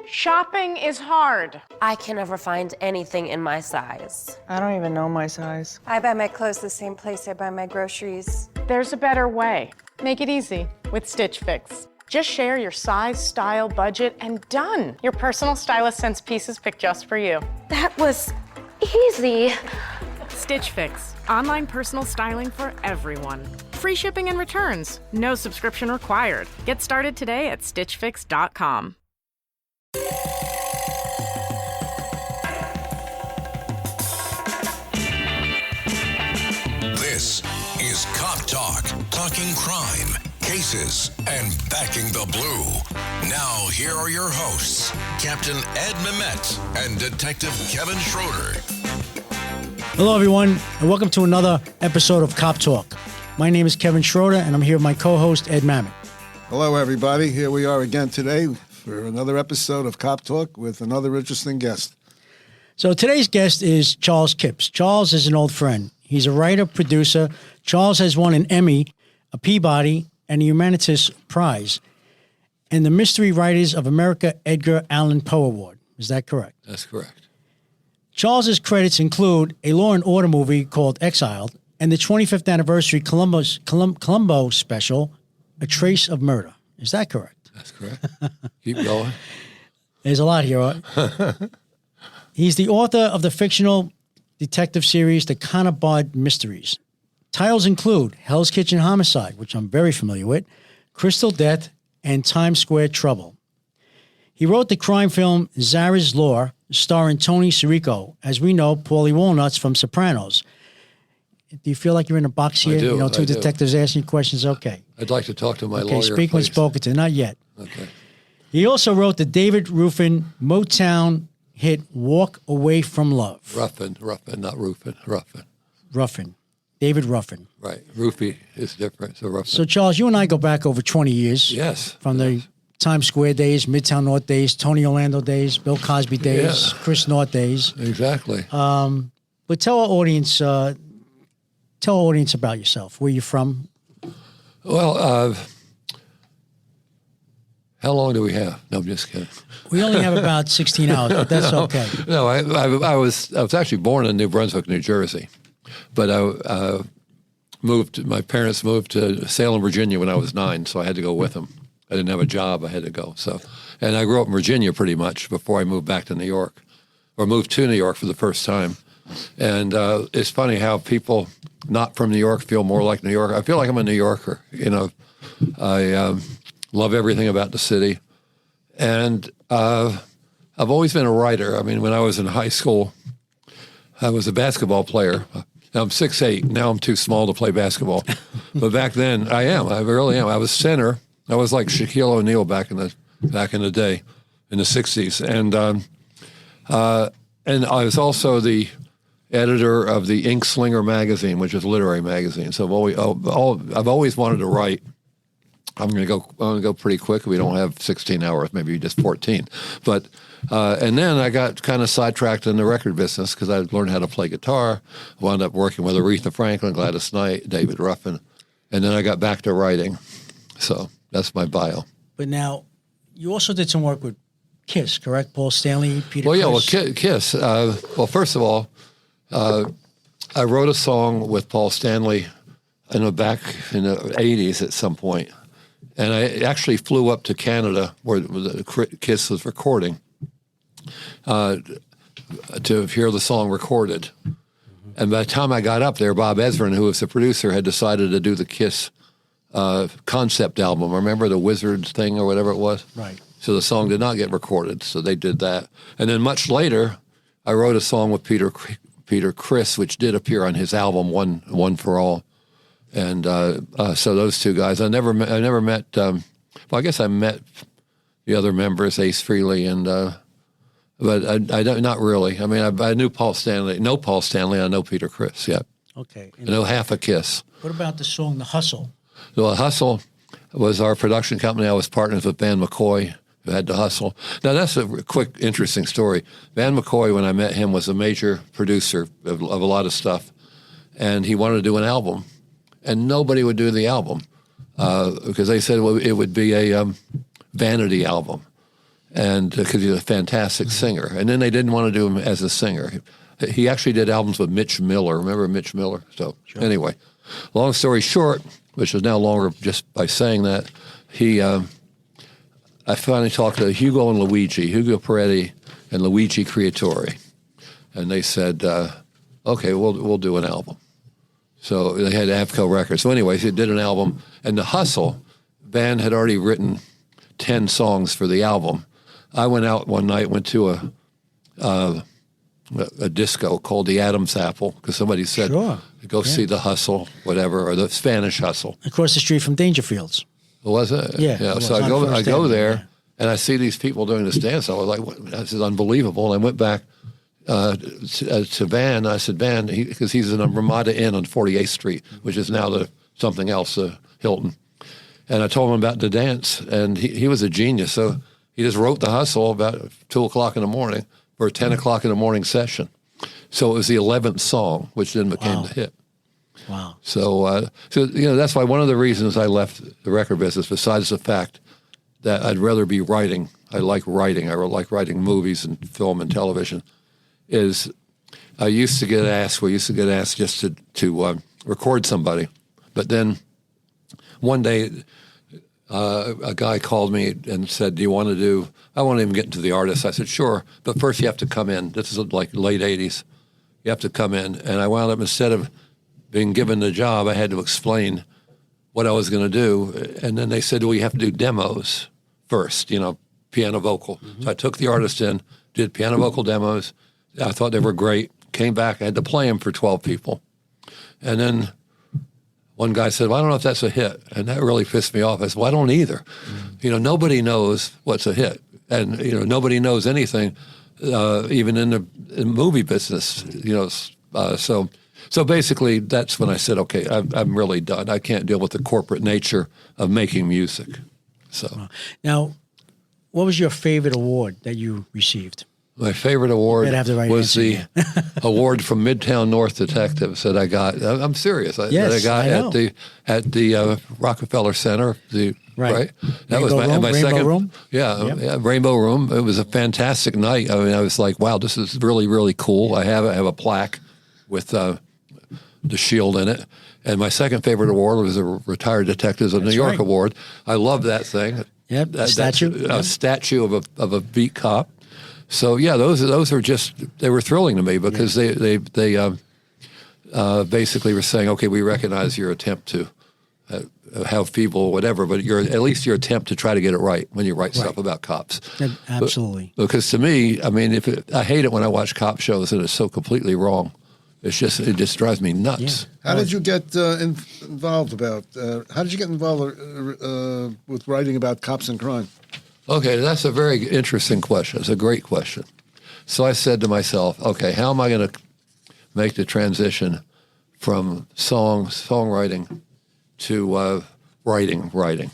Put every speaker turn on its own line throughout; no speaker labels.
Shopping is hard.
I can never find anything in my size.
I don't even know my size.
I buy my clothes the same place I buy my groceries.
There's a better way. Make it easy with Stitch Fix. Just share your size, style, budget, and done. Your personal stylist sends pieces picked just for you.
That was easy.
Stitch Fix. Online personal styling for everyone. Free shipping and returns. No subscription required. Get started today at stitchfix.com.
This is Cop Talk, talking crime, cases, and backing the blue. Now, here are your hosts, Captain Ed Mehmet and Detective Kevin Schroeder.
Hello, everyone, and welcome to another episode of Cop Talk. My name is Kevin Schroeder, and I'm here with my co-host, Ed Mamet.
Hello, everybody. Here we are again today for another episode of Cop Talk with another interesting guest.
So today's guest is Charles Kipps. Charles is an old friend. He's a writer, producer. Charles has won an Emmy, a Peabody, and a Humanitas Prize, and the Mystery Writers of America Edgar Allan Poe Award. Is that correct?
That's correct.
Charles's credits include a Law and Order movie called Exiled and the 25th anniversary Columbo special, A Trace of Murder. Is that correct?
That's correct. Keep going.
There's a lot here. Right? He's the author of the fictional detective series, The Conabard Mysteries. Titles include Hell's Kitchen Homicide, which I'm very familiar with, Crystal Death, and Times Square Trouble. He wrote the crime film Zara's Law, starring Tony Sirico, as we know, Paulie Walnuts from Sopranos. Do you feel like you're in a box here?
I do,
You know, two
I do.
detectives asking you questions? Okay.
I'd like to talk to my
Okay,
lawyer,
speak when
please.
spoken to. Not yet.
Okay.
He also wrote the David Ruffin Motown hit Walk Away from Love.
Ruffin, not Ruffin, Ruffin.
Ruffin. David Ruffin.
Right. Roofie is different, so Ruffin.
So, Charles, you and I go back over 20 years.
Yes.
From the Times Square days, Midtown North days, Tony Orlando days, Bill Cosby days,
Yeah.
Chris North days.
Exactly.
But tell our audience about yourself. Where you from?
Well, how long do we have? No, I'm just kidding.
We only have about 16 hours, but that's okay.
No, I was actually born in New Brunswick, New Jersey, but I my parents moved to Salem, Virginia when I was 9, so I had to go with them. I didn't have a job, I had to go. So, and I grew up in Virginia pretty much before I moved back to New York, or moved to New York for the first time. And it's funny how people not from New York feel more like New York. I feel like I'm a New Yorker. You know, I love everything about the city. And I've always been a writer. I mean, when I was in high school, I was a basketball player. Now I'm 6'8". Now I'm too small to play basketball. But back then, I really am. I was center. I was like Shaquille O'Neal back in the day, in the 60s. And I was also the editor of the Ink Slinger magazine, which is a literary magazine. So I've always wanted to write. I'm going to go pretty quick. We don't have 16 hours, maybe just 14. But and then I got kind of sidetracked in the record business because I learned how to play guitar. Wound up working with Aretha Franklin, Gladys Knight, David Ruffin, and then I got back to writing. So that's my bio.
But now, you also did some work with Kiss, correct? Paul Stanley, Peter
Well,
Criss?
yeah, well, Kiss. Well, first of all, I wrote a song with Paul Stanley back in the 80s at some point. And I actually flew up to Canada where the Kiss was recording to hear the song recorded. And by the time I got up there, Bob Ezrin, who was the producer, had decided to do the Kiss concept album. Remember the Wizard thing or whatever it was?
Right.
So the song did not get recorded, so they did that. And then much later, I wrote a song with Peter Criss, which did appear on his album One for All. And so those two guys, I never met. Well, I guess I met the other members, Ace Frehley, but I don't, not really. I mean, I knew Paul Stanley. Know Paul Stanley. I know Peter Criss. Yeah.
Okay.
I know half a Kiss.
What about the song The Hustle?
So Hustle was our production company. I was partners with Van McCoy, who had to hustle. Now, that's a quick, interesting story. Van McCoy, when I met him, was a major producer of a lot of stuff, and he wanted to do an album. And nobody would do the album because they said it would be a vanity album. and because he's a fantastic singer. And then they didn't want to do him as a singer. He actually did albums with Mitch Miller. Remember Mitch Miller? So anyway, long story short, which is now longer just by saying that, I finally talked to Hugo Peretti and Luigi Creatore, and they said, okay, we'll do an album. So they had Avco Records. So anyways, they did an album, and The Hustle band had already written 10 songs for the album. I went out one night, went to a disco called the Adam's Apple, because somebody said, go see The Hustle, whatever, or the Spanish Hustle.
Across the street from Dangerfields.
Was it?
Yeah.
So I go there, and I see these people doing this dance. I was like, this is unbelievable. And I went back to Van. I said, Van, because he's in a Ramada Inn on 48th Street, which is now something else, Hilton. And I told him about the dance, and he was a genius. So he just wrote The Hustle about 2 o'clock in the morning for a 10 o'clock in the morning session. So it was the 11th song, which then became the hit.
Wow.
So that's why one of the reasons I left the record business, besides the fact that I'd rather be writing, I like writing. I like writing movies and film and television, is we used to get asked just to record somebody. But then one day a guy called me and said, I won't even get into the artist. I said, sure, but first you have to come in. This is like late 80s. You have to come in. And I wound up, instead of being given the job, I had to explain what I was going to do. And then they said, well, you have to do demos first, piano vocal. Mm-hmm. So I took the artist in, did piano vocal demos. I thought they were great. Came back, I had to play them for 12 people. And then one guy said, well, I don't know if that's a hit. And that really pissed me off. I said, well, I don't either. Mm-hmm. Nobody knows what's a hit. And, nobody knows anything, even in the movie business, So basically, that's when I said, okay, I'm really done. I can't deal with the corporate nature of making music. So
now, what was your favorite award that you received?
My favorite award was the award from Midtown North Detectives that I got. I'm serious. That I got at the Rockefeller Center. Right. That was my second room. Yeah, Rainbow Room. It was a fantastic night. I mean, I was like, wow, this is really, really cool. I have a plaque with the shield in it. And my second favorite award was the Retired Detectives of New York Award. I love that thing.
Yep, statue.
A statue of a beat cop. So yeah, those are they were thrilling to me because they basically were saying, okay, we recognize your attempt to have people, whatever, but at least your attempt to try to get it right when you write stuff about cops.
Absolutely.
Because to me, I mean, I hate it when I watch cop shows and it's so completely wrong. It just drives me nuts.
Yeah. How did you get involved with writing about cops and crime?
Okay, that's a very interesting question. It's a great question. So I said to myself, okay, how am I going to make the transition from songwriting to writing?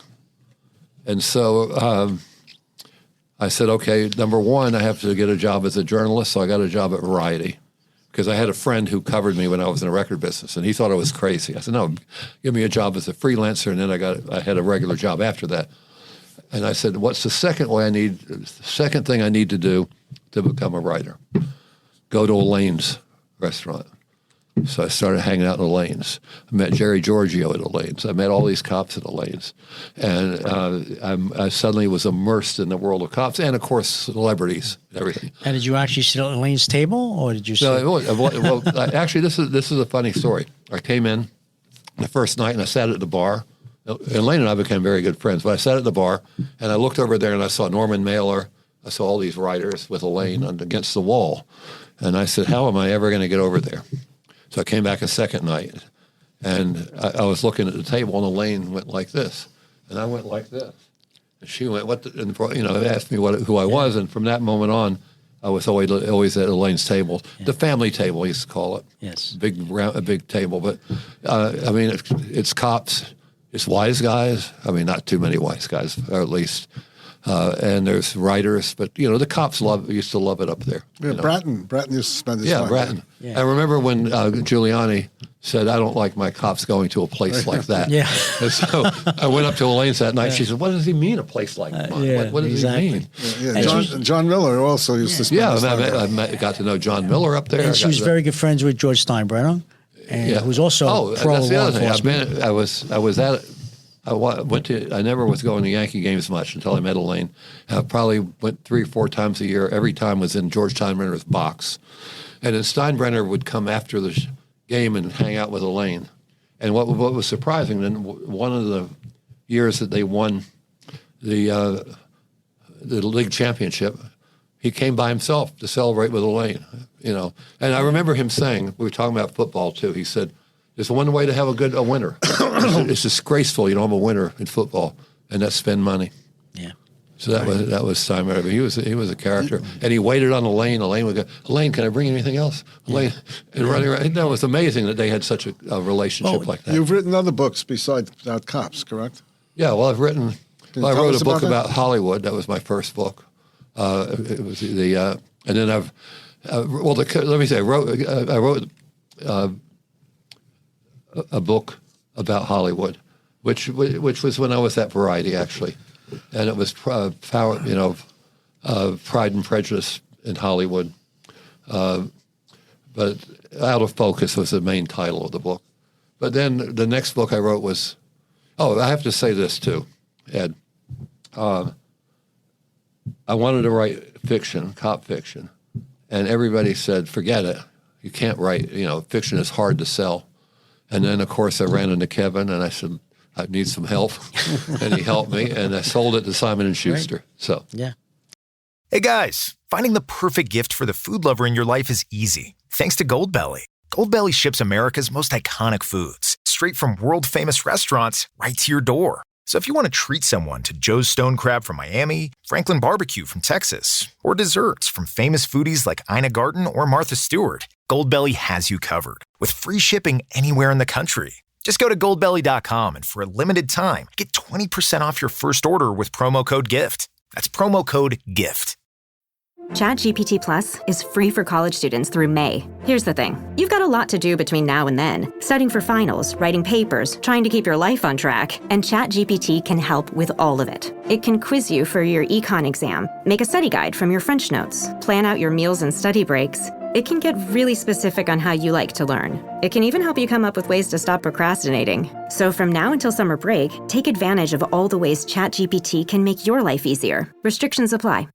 And so I said, okay, number one, I have to get a job as a journalist, so I got a job at Variety. Because I had a friend who covered me when I was in the record business, and he thought I was crazy. I said, no, give me a job as a freelancer, and then I had a regular job after that. And I said, what's the second thing I need to do to become a writer? Go to Elaine's restaurant. So I started hanging out in Elaine's. I met Jerry Giorgio at Elaine's. I met all these cops at Elaine's. And I suddenly was immersed in the world of cops and, of course, celebrities and everything.
And did you actually sit at Elaine's table, or did you sit?
No, actually, this is a funny story. I came in the first night and I sat at the bar. Elaine and I became very good friends, but I sat at the bar and I looked over there and I saw Norman Mailer. I saw all these writers with Elaine against the wall. And I said, how am I ever going to get over there? So I came back a second night and I was looking at the table and Elaine went like this. And I went like this. And she went, asked me who I was. And from that moment on, I was always at Elaine's table, the family table, I used to call it.
Yes.
A big table. But, I mean, it's cops. It's wise guys. I mean, not too many wise guys, or at least. and there's writers, but the cops used to love it up there.
Yeah, Bratton used to spend his time.
Bratton.
Yeah.
I remember when Giuliani said, "I don't like my cops going to a place like that."
Yeah.
And so I went up to Elaine's that night. She said, "What does he mean, a place like mine? What does
exactly.
he mean?"
Yeah, John Miller also used to spend his time there.
I got to know John Miller up there.
And she was very good friends with George Steinbrenner, and who's also pro
that's the
law
other thing.
enforcement.
I never was going to Yankee games much until I met Elaine. I probably went 3 or 4 times a year. Every time was in George Steinbrenner's box. And then Steinbrenner would come after the game and hang out with Elaine. And what was surprising, then one of the years that they won the league championship, he came by himself to celebrate with Elaine, And I remember him saying, we were talking about football too, he said, there's one way to have a winner. It's disgraceful you don't have a winner in football, and that's spend money.
Yeah.
So that was Steinbrenner. He was a character, and he waited on Elaine. Elaine would go, Elaine, can I bring you anything else? Elaine, and running around. That was amazing that they had such a relationship like that.
You've written other books besides Cops, correct?
Yeah, well, I wrote a book
that?
about Hollywood. That was my first book. It was and then let me say, I wrote a book about Hollywood, which was when I was at Variety actually, and it was Pride and Prejudice in Hollywood, but Out of Focus was the main title of the book. But then the next book I wrote was, I have to say this too, Ed. I wanted to write fiction, cop fiction, and everybody said, forget it. You can't write, fiction is hard to sell. And then, of course, I ran into Kevin, and I said, I need some help. And he helped me, and I sold it to Simon & Schuster. Right. So,
yeah.
Hey, guys, finding the perfect gift for the food lover in your life is easy, thanks to Goldbelly. Goldbelly ships America's most iconic foods straight from world-famous restaurants right to your door. So if you want to treat someone to Joe's Stone Crab from Miami, Franklin Barbecue from Texas, or desserts from famous foodies like Ina Garten or Martha Stewart, Goldbelly has you covered with free shipping anywhere in the country. Just go to goldbelly.com and for a limited time, get 20% off your first order with promo code GIFT. That's promo code GIFT.
ChatGPT Plus is free for college students through May. Here's the thing. You've got a lot to do between now and then. Studying for finals, writing papers, trying to keep your life on track. And ChatGPT can help with all of it. It can quiz you for your econ exam, make a study guide from your French notes, plan out your meals and study breaks. It can get really specific on how you like to learn. It can even help you come up with ways to stop procrastinating. So from now until summer break, take advantage of all the ways ChatGPT can make your life easier. Restrictions apply.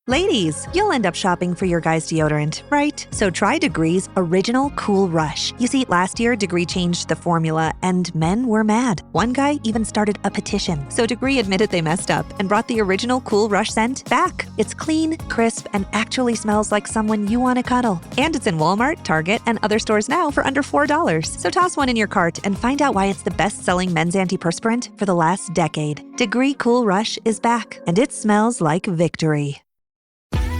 Ladies, you'll end up shopping for your guy's deodorant, right? So try Degree's Original Cool Rush. You see, last year, Degree changed the formula, and men were mad. One guy even started a petition. So Degree admitted they messed up and brought the Original Cool Rush scent back. It's clean, crisp, and actually smells like someone you want to cuddle. And it's in Walmart, Target, and other stores now for under $4. So toss one in your cart and find out why it's the best-selling men's antiperspirant for the last decade. Degree Cool Rush is back, and it smells like victory.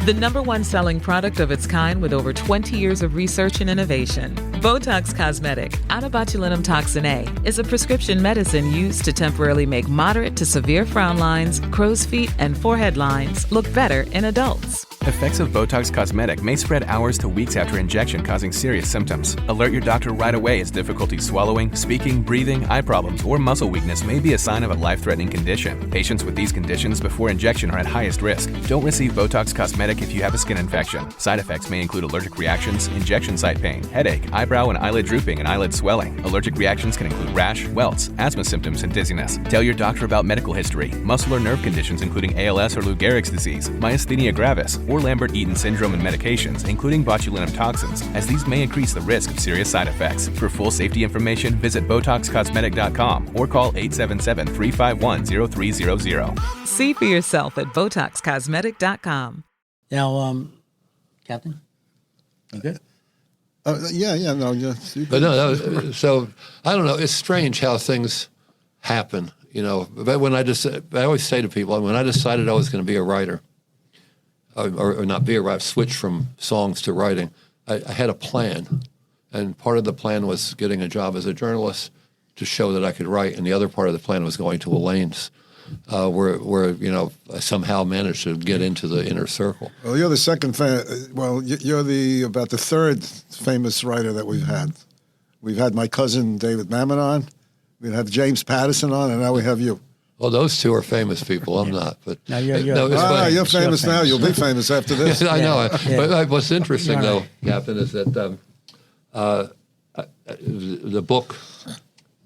The #1 selling product of its kind with over 20 years of research and innovation. Botox Cosmetic, onabotulinum toxin A, is a prescription medicine used to temporarily make moderate to severe frown lines, crow's feet, and forehead lines look better in adults.
Effects of Botox Cosmetic may spread hours to weeks after injection, causing serious symptoms. Alert your doctor right away as difficulty swallowing, speaking, breathing, eye problems, or muscle weakness may be a sign of a life-threatening condition. Patients with these conditions before injection are at highest risk. Don't receive Botox Cosmetic if you have a skin infection. Side effects may include allergic reactions, injection site pain, headache, eyebrow and eyelid drooping, and eyelid swelling. Allergic reactions can include rash, welts, asthma symptoms, and dizziness. Tell your doctor about medical history, muscle or nerve conditions including ALS or Lou Gehrig's disease, myasthenia gravis, or Lambert-Eaton syndrome and medications, including botulinum toxins, as these may increase the risk of serious side effects. For full safety information, visit BotoxCosmetic.com or call 877-351-0300.
See for yourself at BotoxCosmetic.com.
Now, Captain, you good?
But no, so I don't know. It's strange how things happen, But when I always say to people, when I decided I was going to be a writer, or not be a writer, switch from songs to writing, I had a plan, and part of the plan was getting a job as a journalist to show that I could write, and the other part of the plan was going to Elaine's where I somehow managed to get into the inner circle.
Well, you're the second. You're about the third famous writer that we've had. We've had my cousin David Mamet on. We have James Patterson on, and now we have you.
Well, those two are famous people. I'm not, but
now you're
you're famous now. You'll be famous after this.
I know. But what's interesting, though, Captain, is that the book,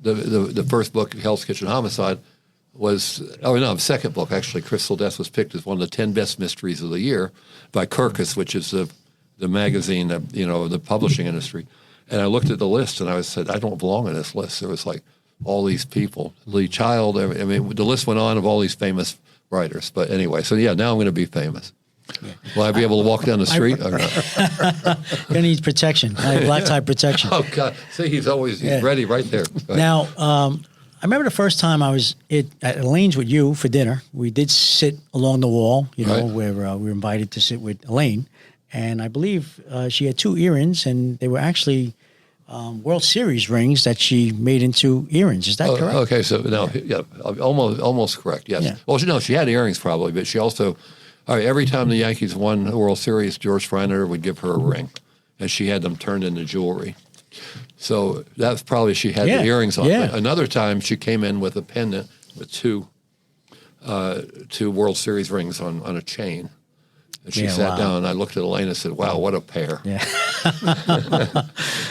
the first book, Hell's Kitchen Homicide, the second book, actually, Crystal Death, was picked as one of the 10 best mysteries of the year by Kirkus, which is the magazine, the publishing industry. And I looked at the list, and I said, I don't belong in this list. There was like all these people, Lee Child. I mean, the list went on of all these famous writers. But anyway, so now I'm going to be famous. Yeah. Will I be able to walk down the street?
Gonna need protection, black tie protection.
Oh God! See, he's ready right there. Right.
Now, I remember the first time I was at Elaine's with you for dinner. We did sit along the wall, where we were invited to sit with Elaine, and I believe she had 2 earrings, and they were actually World Series rings that she made into earrings. Is that correct?
Okay, so now, almost correct. Yes. Yeah. Well, she had earrings probably, but she also. All right, every time the Yankees won the World Series, George Freiner would give her a ring, and she had them turned into jewelry. So that's probably she had the earrings on.
Yeah.
But another time she came in with a pendant with two World Series rings on a chain. And she sat down, and I looked at Elaine and said, "Wow, what a pair!" Yeah.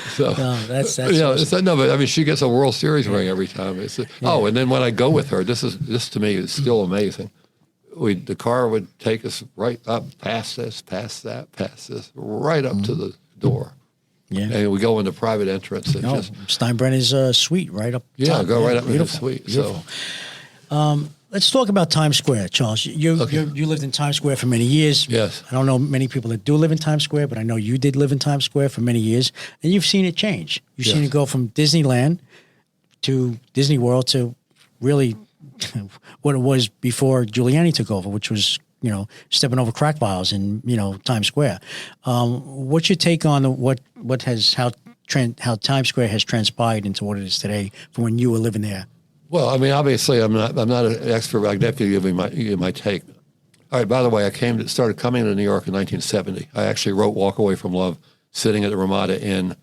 So
that's awesome.
No, but I mean, she gets a World Series ring every time. Oh, and then when I go with her, this to me is still amazing. The car would take us right up past this, past that, past this, right up to the door. Yeah. And we go into private entrance. And
Steinbrenner's suite right up top.
Go right up into the suite.
Beautiful. So. Let's talk about Times Square, Charles. You lived in Times Square for many years.
Yes.
I don't know many people that do live in Times Square, but I know you did live in Times Square for many years, and you've seen it change. You've seen it go from Disneyland to Disney World to really what it was before Giuliani took over, which was, stepping over crack vials in, Times Square. What's your take on how Times Square has transpired into what it is today from when you were living there?
Well, I mean, obviously, I'm not an expert, but I can definitely give you my take. All right, by the way, I started coming to New York in 1970. I actually wrote Walk Away from Love sitting at the Ramada Inn,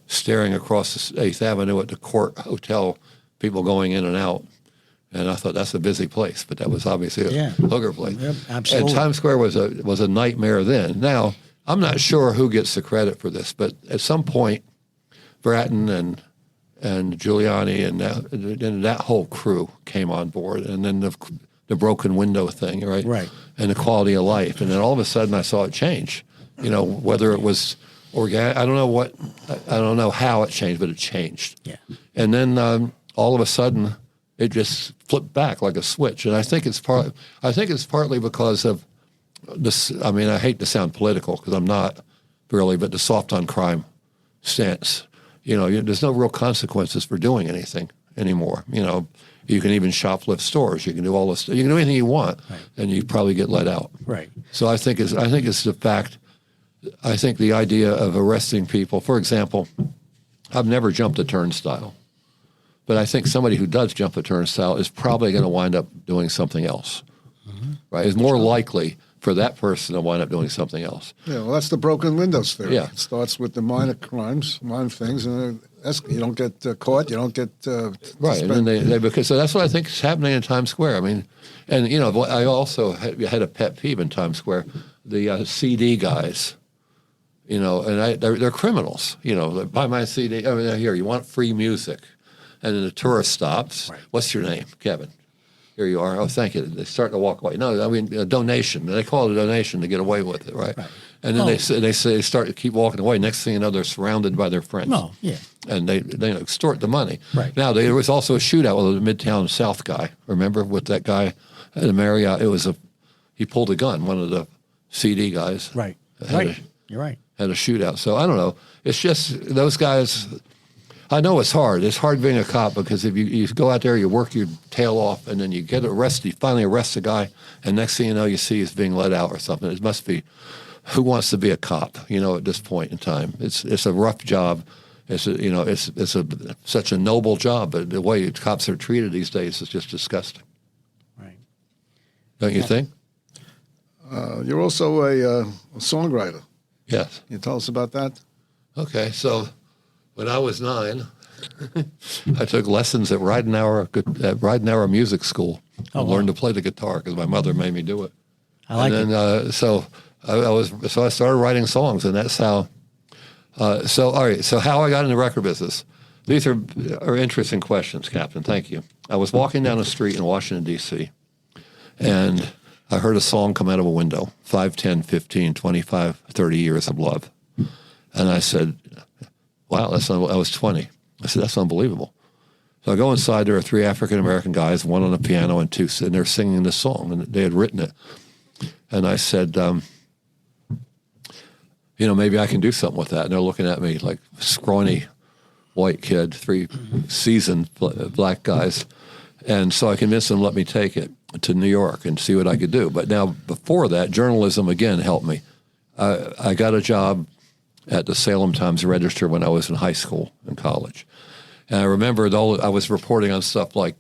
staring across 8th Avenue at the Court Hotel, people going in and out. And I thought, that's a busy place, but that was obviously a hooker place. Yep, absolutely. And Times Square was a nightmare then. Now, I'm not sure who gets the credit for this, but at some point, Bratton and Giuliani and that whole crew came on board, and then the broken window thing, right?
Right.
And the quality of life, and then all of a sudden I saw it change. Whether it was organic, I don't know how it changed, but it changed. Yeah. And then all of a sudden, it just flipped back like a switch, and I think it's partly because of this. I mean, I hate to sound political because I'm not really, but the soft on crime stance. There's no real consequences for doing anything anymore. You can even shoplift stores. You can do all this. You can do anything you want, and you probably get let out.
Right.
So I think it's the fact. I think the idea of arresting people. For example, I've never jumped a turnstile. But I think somebody who does jump a turnstile is probably going to wind up doing something else, right? It's more likely for that person to wind up doing something else.
Yeah, well, that's the broken windows theory.
Yeah.
It starts with the minor crimes, minor things, and you don't get caught, you don't get
right. And then because so that's what I think is happening in Times Square. I mean, and I also had a pet peeve in Times Square, the CD guys. And they're criminals. Buy my CD. I mean, here you want free music. And then the tourist stops. Right. What's your name? Kevin. Here you are. Oh, thank you. They start to walk away. No, I mean, a donation. They call it a donation to get away with it, right? And then they start to keep walking away. Next thing you know, they're surrounded by their friends.
No, yeah.
And they extort the money.
Right.
Now, there was also a shootout with the Midtown South guy. Remember, with that guy at the Marriott? He pulled a gun, one of the CD guys.
Right. You're right.
Had a shootout. So I don't know. It's just those guys... I know it's hard. It's hard being a cop because if you go out there, you work your tail off, and then you get arrested. You finally arrest a guy, and next thing you know, you see he's being let out or something. It must be, who wants to be a cop? At this point in time, it's a rough job. It's such a noble job, but the way cops are treated these days is just disgusting.
Right.
don't you think?
You're also a songwriter.
Yes.
Can you tell us about that?
Okay, so when I was 9, I took lessons at Ridenhour Music School. I learned to play the guitar because my mother made me do it.
I like it.
So I started writing songs, and that's how. So all right, so how I got in the record business. These are interesting questions, Captain. Thank you. I was walking down the street in Washington, D.C., and I heard a song come out of a window, 5, 10, 15, 25, 30 years of love. And I said, wow, I was 20. I said, that's unbelievable. So I go inside, there are 3 African-American guys, one on the piano and 2, and they're singing this song, and they had written it. And I said, maybe I can do something with that. And they're looking at me like scrawny white kid, 3 seasoned black guys. And so I convinced them to let me take it to New York and see what I could do. But now, before that, journalism again helped me. I got a job at the Salem Times-Register when I was in high school and college. And I remember I was reporting on stuff like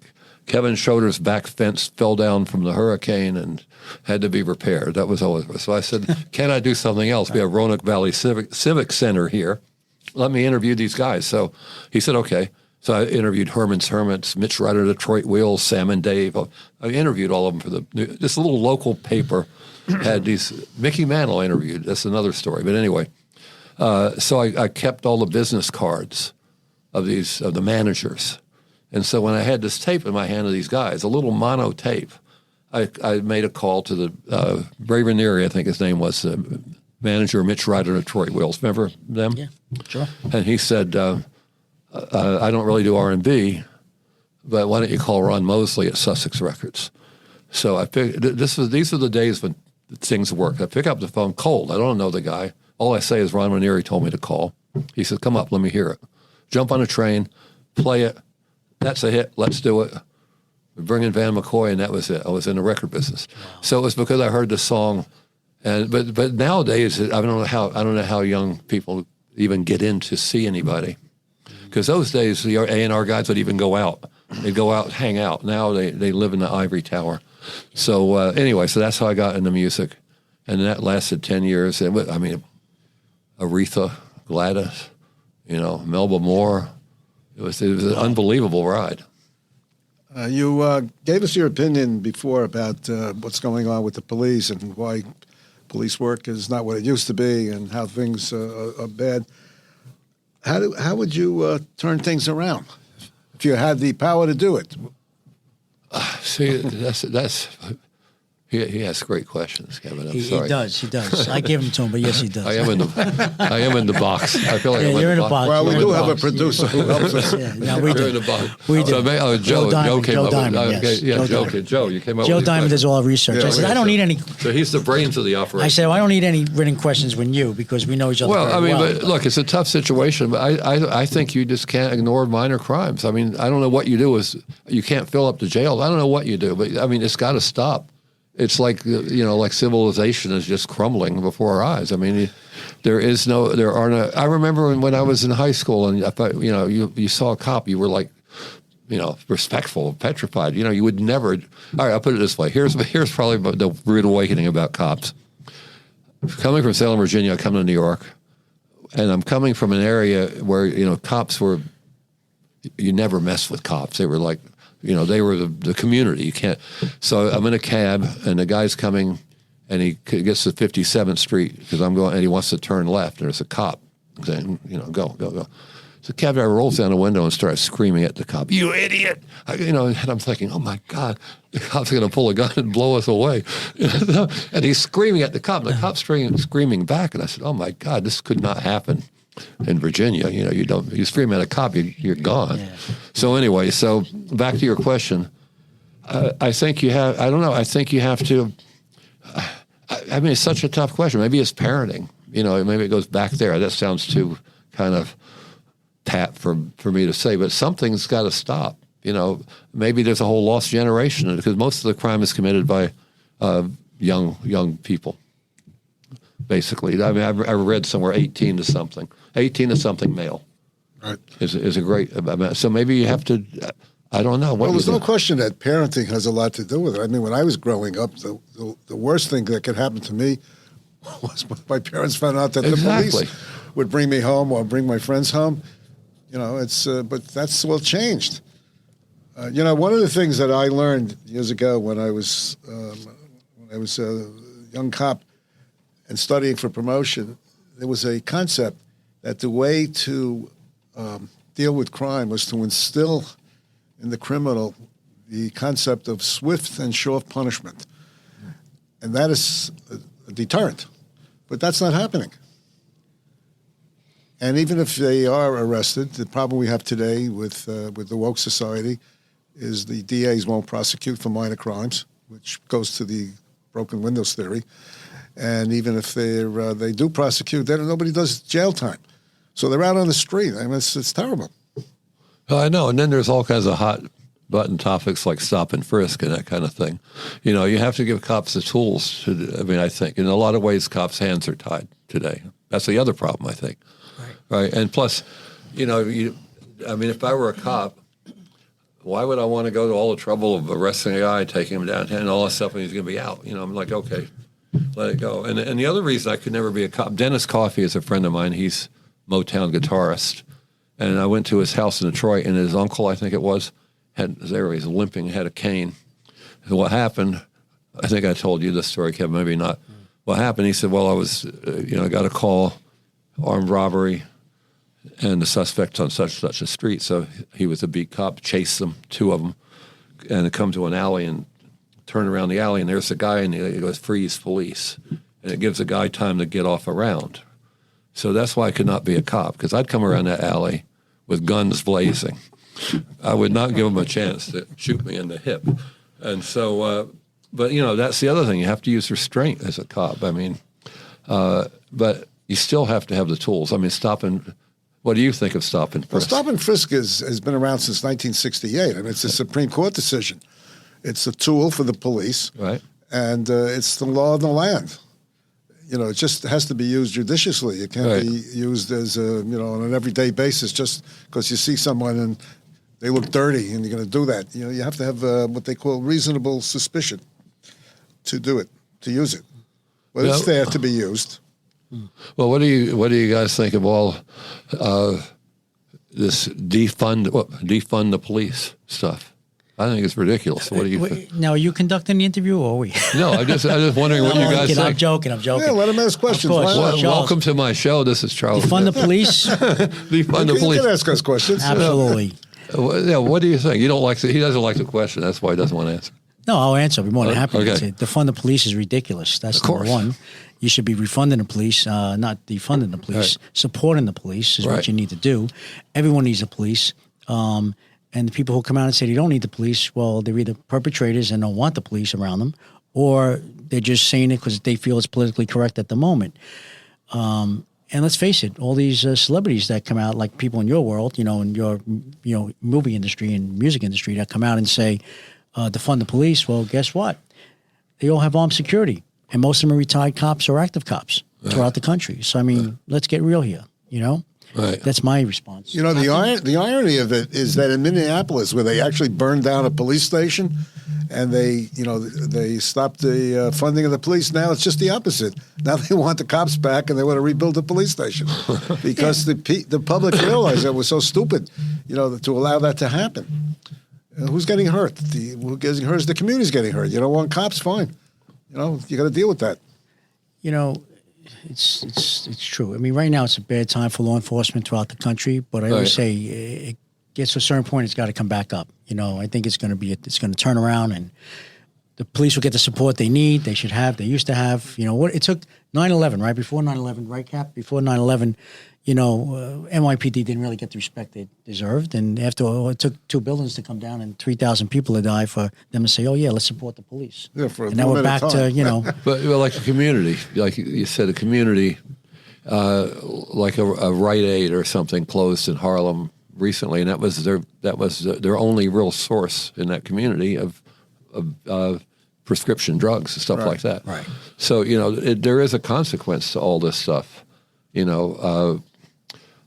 Kevin Schroeder's back fence fell down from the hurricane and had to be repaired. That was always. So I said, can I do something else? We have Roanoke Valley Civic Center here. Let me interview these guys. So he said, okay. So I interviewed Herman's Hermits, Mitch Ryder, Detroit Wheels, Sam and Dave. I interviewed all of them for this little local paper had these. Mickey Mantle interviewed. That's another story. But anyway, so I kept all the business cards of the managers. And so when I had this tape in my hand of these guys, a little mono tape, I made a call to the Ray Ranieri, I think his name was, manager Mitch Ryder, Detroit Wheels. Remember them?
Yeah, sure.
And he said, I don't really do R&B, but why don't you call Ron Mosley at Sussex Records? So I picked, these are the days when things work. I pick up the phone cold. I don't know the guy. All I say is Ron Ranieri told me to call. He said, come up, let me hear it. Jump on a train, play it. That's a hit. Let's do it. We bring in Van McCoy, and that was it. I was in the record business. Wow. So it was because I heard the song. But nowadays, I don't know how young people even get in to see anybody. Because those days, the A&R guys would even go out. They'd go out, hang out. Now they live in the ivory tower. So anyway, so that's how I got into music. And that lasted 10 years. And I mean, Aretha, Gladys, Melba Moore. It was an unbelievable ride.
You gave us your opinion before about what's going on with the police and why police work is not what it used to be and how things are bad. How would you turn things around if you had the power to do it?
See, that's he asks great questions, Kevin. I'm sorry.
He does. I gave them to him, but yes, he does.
I am in the box. I feel like
you're in the box.
Well, we do have a producer who helps us.
We do.
In the box.
We do.
So, Joe came up
Diamond,
with
yes.
Joe, you came up
Joe
with
Diamond does all our research.
Yeah,
I said, I don't need any.
So he's the brains of the operation.
I said, well, I don't need any written questions with you because we know each other very well.
But look, it's a tough situation, but I think you just can't ignore minor crimes. I mean, I don't know what you do you can't fill up the jails. I don't know what you do, but I mean, it's got to stop. It's like, like civilization is just crumbling before our eyes. I mean, there are no, I remember when I was in high school and if you saw a cop, you were like, respectful, petrified. You would never, all right, I'll put it this way. Here's probably the rude awakening about cops. Coming from Salem, Virginia, I come to New York, and I'm coming from an area where, cops were, you never mess with cops. They were like, they were the community. You can't. So I'm in a cab, and the guy's coming, and he gets to 57th Street because I'm going, and he wants to turn left. And there's a cop saying, go. So the cab driver rolls down the window and starts screaming at the cop, "You idiot!" And I'm thinking, oh my God, the cop's going to pull a gun and blow us away. And he's screaming at the cop, and the cop's screaming back. And I said, oh my God, this could not happen. In Virginia, you scream at a cop, you're gone. Yeah. So anyway, back to your question. I think you have, I don't know, I think you have to, I mean, it's such a tough question. Maybe it's parenting, maybe it goes back there. That sounds too kind of pat for me to say, but something's got to stop. Maybe there's a whole lost generation because most of the crime is committed by young people. Basically, I mean, I read somewhere 18 to something male, right? Is a great amount. So maybe you have to. I don't know.
Well, there's no question that parenting has a lot to do with it. I mean, when I was growing up, the worst thing that could happen to me was when my parents found out that the police would bring me home or bring my friends home. You know, but that's all changed. You know, one of the things that I learned years ago when I was a young cop and studying for promotion, there was a concept that the way to deal with crime was to instill in the criminal the concept of swift and sure punishment. And that is a deterrent. But that's not happening. And even if they are arrested, the problem we have today with the woke society is the DAs won't prosecute for minor crimes, which goes to the broken windows theory. And even if they do prosecute, then nobody does jail time. So they're out on the street. I mean, it's terrible.
I know. And then there's all kinds of hot button topics like stop and frisk and that kind of thing. You know, you have to give cops the tools I think in a lot of ways cops' hands are tied today. That's the other problem, I think. Right. And plus, you know, if I were a cop, why would I want to go to all the trouble of arresting a guy, taking him downtown and all that stuff and he's going to be out? You know, I'm like, okay, let it go. And the other reason I could never be a cop, Dennis Coffey is a friend of mine. He's Motown guitarist. And I went to his house in Detroit, and his uncle, I think it was, he's limping, had a cane. And what happened, I think I told you this story, Kevin, maybe not. What happened, he said, well, I was, I got a call, armed robbery, and the suspect's on such a street. So he was a beat cop, chased them, two of them, and it come to an alley and turned around the alley, and there's a guy, and he goes, freeze, police. And it gives the guy time to get off a round. So that's why I could not be a cop, because I'd come around that alley with guns blazing. I would not give him a chance to shoot me in the hip. And so, but, you know, that's the other thing. You have to use restraint as a cop. I mean, but you still have to have the tools. I mean, what do you think of stop and frisk?
Well, stop and frisk has been around since 1968. I mean, it's a Supreme Court decision. It's a tool for the police.
Right.
And it's the law of the land. You know, it just has to be used judiciously. It can't be used as on an everyday basis just because you see someone and they look dirty and you're going to do that. You know, you have to have what they call reasonable suspicion to do it, to use it. But it's there to be used.
Well, what do you guys think of all this defund the police stuff? I think it's ridiculous. What do you think?
Now, are you conducting the interview or are we?
No, I'm just wondering what you guys think.
I'm joking.
Yeah, let him ask questions.
Welcome to my show. This is Charles.
Defund the police.
Defund the police.
You can ask us questions.
Absolutely.
Yeah, what do you think? He doesn't like the question. That's why he doesn't want to answer.
No, I'll answer. I'll be more than happy to.
Okay.
Defund the police is ridiculous. That's number one. You should be refunding the police, not defunding the police.
Right.
Supporting the police is what you need to do. Everyone needs a police. And the people who come out and say they don't need the police, well, they're either perpetrators and don't want the police around them, or they're just saying it because they feel it's politically correct at the moment. And let's face it, all these celebrities that come out, like people in your world, in your movie industry and music industry, that come out and say, defund the police, well, guess what? They all have armed security, and most of them are retired cops or active cops throughout the country. So, I mean, let's get real here,
Right.
That's my response.
You know, the irony of it is that in Minneapolis, where they actually burned down a police station and they stopped the funding of the police, now it's just the opposite. Now they want the cops back and they want to rebuild the police station because the public realized it was so stupid, to allow that to happen. Who's getting hurt? Who getting hurt is the community's getting hurt. You don't want cops, fine. You got to deal with that.
It's true. I mean, right now it's a bad time for law enforcement throughout the country, but I always say it gets to a certain point, it's got to come back up. I think it's going to turn around, and the police will get the support they need. They should have. They used to have. It took 9/11, right? Before 9/11, right, Cap? Before 9/11, NYPD didn't really get the respect they deserved, and it took 2 buildings to come down and 3,000 people to die for them to say, "Oh yeah, let's support the police."
Yeah, for
and now we're back to
But like a community, like you said, a community, like a Rite Aid or something closed in Harlem recently, and that was their only real source in that community of prescription drugs and stuff like that.
Right.
So there is a consequence to all this stuff.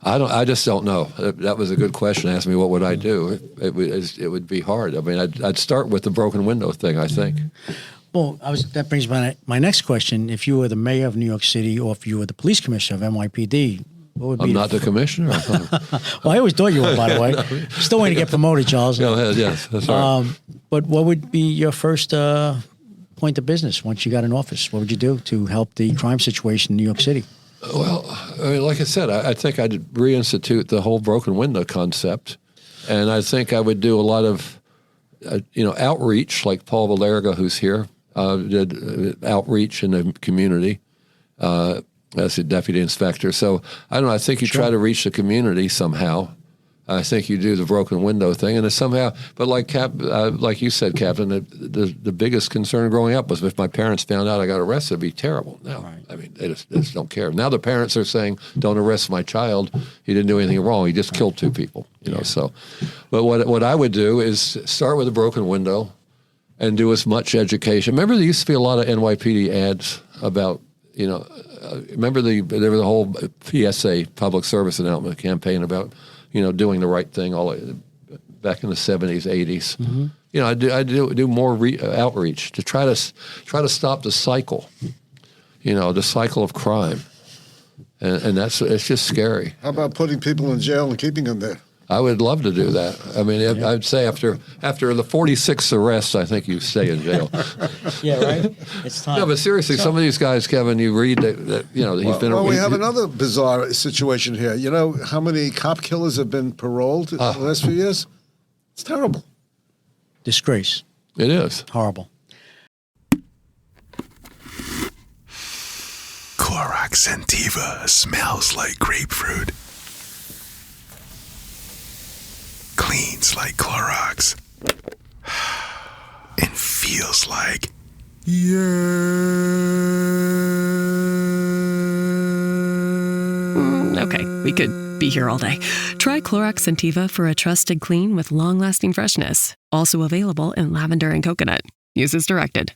I just don't know. That was a good question. Ask me what would I do. It would be hard. I mean, I'd start with the broken window thing, I think.
Well, that brings my next question. If you were the mayor of New York City, or if you were the police commissioner of NYPD, what would be?
I'm not the commissioner.
Well, I always thought you were, by the way. Still waiting to get promoted, Charles.
Go ahead. Yes, that's right.
But what would be your first point of business once you got in office? What would you do to help the crime situation in New York City?
Well, I mean, like I said, I think I'd reinstitute the whole broken window concept, and I think I would do a lot of, outreach, like Paul Valerga, who's here, did outreach in the community as a deputy inspector. So I don't know. I think you try to reach the community somehow. I think you do the broken window thing, and it's somehow. But like you said, Captain, the biggest concern growing up was if my parents found out I got arrested, it'd be terrible. No, right. I mean they just don't care. Now the parents are saying, "Don't arrest my child. He didn't do anything wrong. He just killed 2 people." So, but what I would do is start with a broken window, and do as much education. Remember, there used to be a lot of NYPD ads about. Remember there was a whole PSA, public service announcement campaign about. Doing the right thing back in the 70s, 80s. Mm-hmm. I do more outreach to try to stop the cycle, the cycle of crime, and it's just scary.
How about putting people in jail and keeping them there?
I would love to do that. I mean, I'd say after the 46th arrest, I think you stay in jail.
Yeah, right? It's time.
No, but seriously, some of these guys, Kevin, you read that he's been...
Well, we have another bizarre situation here. You know how many cop killers have been paroled in the last few years? It's terrible.
Disgrace.
It is.
Horrible.
Clorox Sentiva smells like grapefruit. Cleans like Clorox. And feels like...
Okay, we could be here all day. Try Clorox Sentiva for a trusted clean with long-lasting freshness. Also available in lavender and coconut. Use as directed.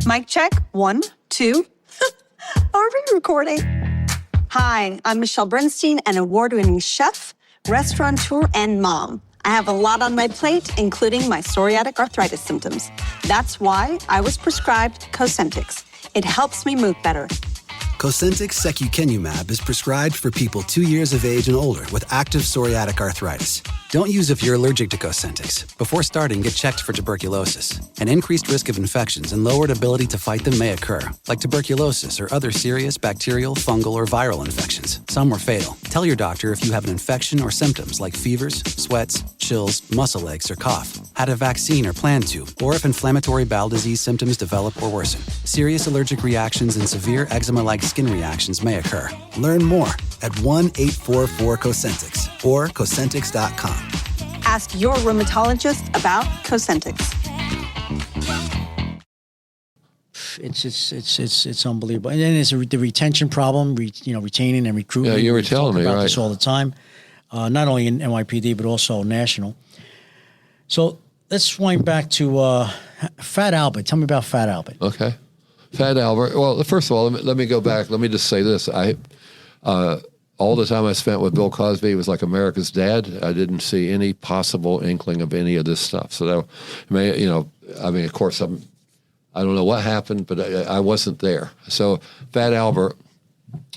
Mic check. 1, 2. Are we recording? Hi, I'm Michelle Bernstein, an award-winning chef, restaurateur, and mom. I have a lot on my plate, including my psoriatic arthritis symptoms. That's why I was prescribed Cosentyx. It helps me move better.
Cosentyx secukinumab is prescribed for people 2 years of age and older with active psoriatic arthritis. Don't use if you're allergic to Cosentyx. Before starting, get checked for tuberculosis. An increased risk of infections and lowered ability to fight them may occur, like tuberculosis or other serious bacterial, fungal, or viral infections. Some were fatal. Tell your doctor if you have an infection or symptoms like fevers, sweats, chills, muscle aches, or cough, had a vaccine or plan to, or if inflammatory bowel disease symptoms develop or worsen. Serious allergic reactions and severe eczema-like skin reactions may occur. Learn more at 1-844-COSENTYX or Cosentyx.com.
Ask your rheumatologist about Cosentyx.
It's unbelievable. And then there's the retention problem, retaining and recruiting.
Yeah, you were telling me,
about
right?
This all the time, not only in NYPD but also national. So let's wind back to Fat Albert. Tell me about Fat Albert.
Okay, Fat Albert. Well, first of all, let me go back. Let me just say this. All the time I spent with Bill Cosby was like America's dad. I didn't see any possible inkling of any of this stuff. So that, of course, I don't know what happened, but I wasn't there. So Fat Albert,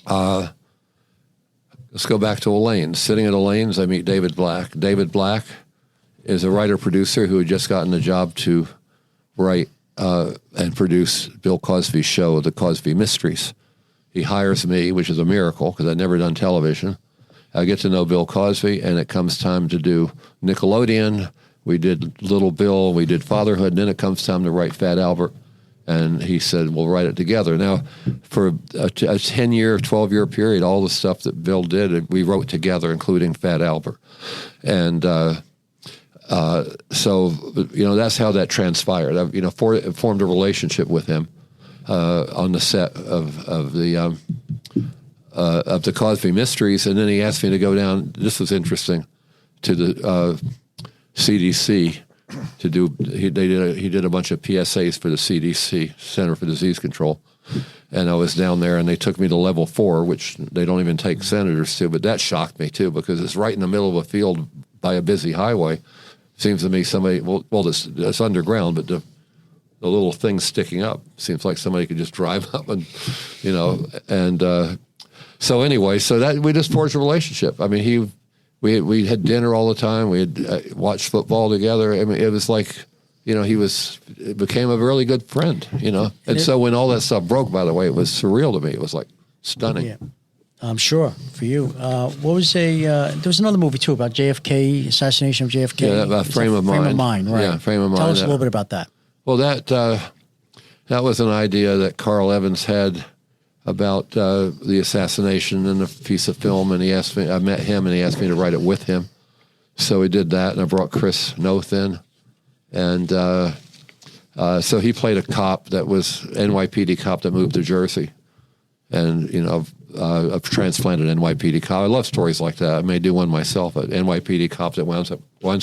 let's go back to Elaine's. Sitting at Elaine's, I meet David Black. David Black is a writer-producer who had just gotten the job to write and produce Bill Cosby's show, The Cosby Mysteries. He hires me, which is a miracle because I'd never done television. I get to know Bill Cosby, and it comes time to do Nickelodeon. We did Little Bill, we did Fatherhood, and then it comes time to write Fat Albert. And he said, we'll write it together. Now, for a 10-year, 12-year period, all the stuff that Bill did, we wrote together, including Fat Albert. And so, that's how that transpired. I formed a relationship with him on the set of the Cosby Mysteries, and then he asked me to go down. This was interesting, to the CDC to do. He did a bunch of PSAs for the CDC, Center for Disease Control, And I was down there, and they took me to level 4, which they don't even take senators to. But that shocked me too, because it's right in the middle of a field by a busy highway. Seems to me somebody, it's underground, but the little thing sticking up seems like somebody could just drive up and, and so anyway, so that we just forged a relationship. I mean, we had dinner all the time. We had watched football together. I mean, it was like, it became a really good friend, And so when all that stuff broke, by the way, it was surreal to me. It was like stunning.
Yeah. I'm sure for you. There was another movie too about JFK, assassination of JFK.
Yeah, Frame of Mind.
Frame of Mind, right.
Yeah, Frame of Mind.
Tell us a little bit about that.
Well, that was an idea that Carl Evans had about the assassination and a piece of film, and I met him, and he asked me to write it with him. So we did that, and I brought Chris Noth in, and so he played a cop that was NYPD cop that moved to Jersey, and a transplanted NYPD cop. I love stories like that. I may do one myself. An NYPD cop that winds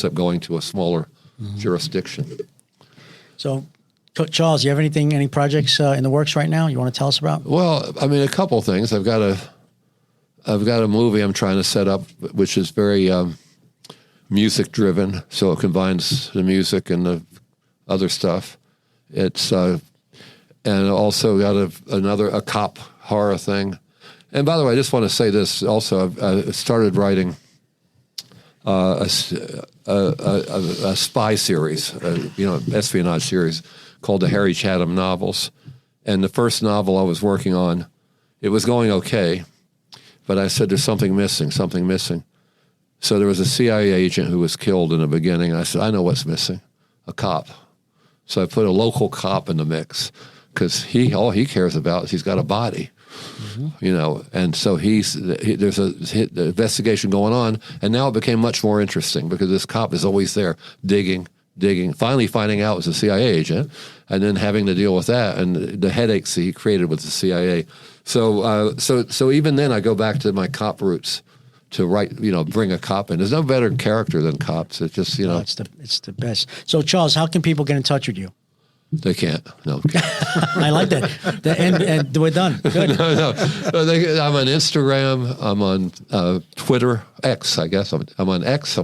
up going to a smaller jurisdiction. So, Charles, you have any projects in the works right now you want to tell us about? Well, I mean, a couple things. I've got a movie I'm trying to set up, which is very music driven, so it combines the music and the other stuff. It's and also got a cop horror thing. And by the way, I just want to say this also. I started writing a spy series, espionage series called the Harry Chatham novels. And the first novel I was working on, it was going okay, but I said, there's something missing. So there was a CIA agent who was killed in the beginning. I said, I know what's missing, a cop. So I put a local cop in the mix, because all he cares about is he's got a body. And so there's the investigation going on, and now it became much more interesting because this cop is always there digging, finally finding out it was a CIA agent, and then having to deal with that and the headaches that he created with the CIA. So even then I go back to my cop roots to write, bring a cop in. There's no better character than cops. It's just,
it's the best. So Charles, how can people get in touch with you?
They can't. No.
I like that. And we're done. Good.
No. I'm on Instagram. I'm on Twitter, X, I guess. I'm on X.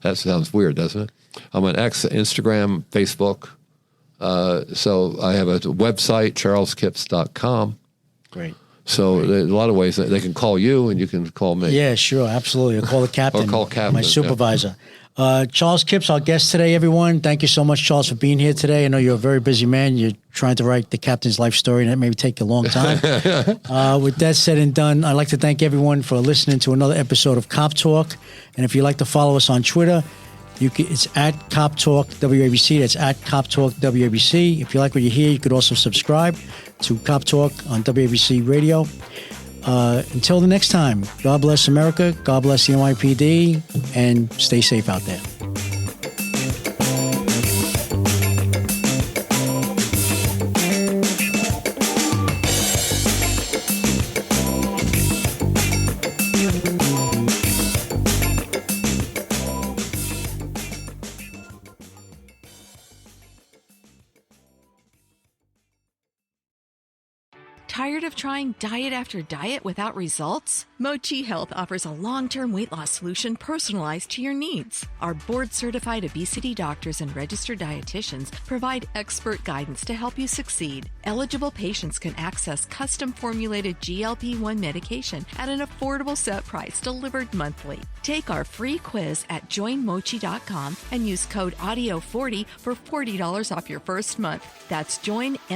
That sounds weird, doesn't it? I'm on X, Instagram, Facebook. So I have a website, charleskipps.com.
Great.
So there's a lot of ways that they can call you, and you can call me.
Yeah, sure, absolutely. Or call the captain.
Or call captain,
my supervisor. Yeah. Charles Kipps, our guest today, everyone. Thank you so much, Charles, for being here today. I know you're a very busy man. You're trying to write the captain's life story, and that may take a long time. With that said and done, I'd like to thank everyone for listening to another episode of Cop Talk. And if you'd like to follow us on Twitter, it's at Cop Talk WABC. That's at Cop Talk WABC. If you like what you hear, you could also subscribe to Cop Talk on WABC Radio. Until the next time, God bless America, God bless the NYPD, and stay safe out there.
Tired of trying diet after diet without results? Mochi Health offers a long-term weight loss solution personalized to your needs. Our board-certified obesity doctors and registered dietitians provide expert guidance to help you succeed. Eligible patients can access custom-formulated GLP-1 medication at an affordable set price delivered monthly. Take our free quiz at joinmochi.com and use code AUDIO40 for $40 off your first month. That's joinmochi.com.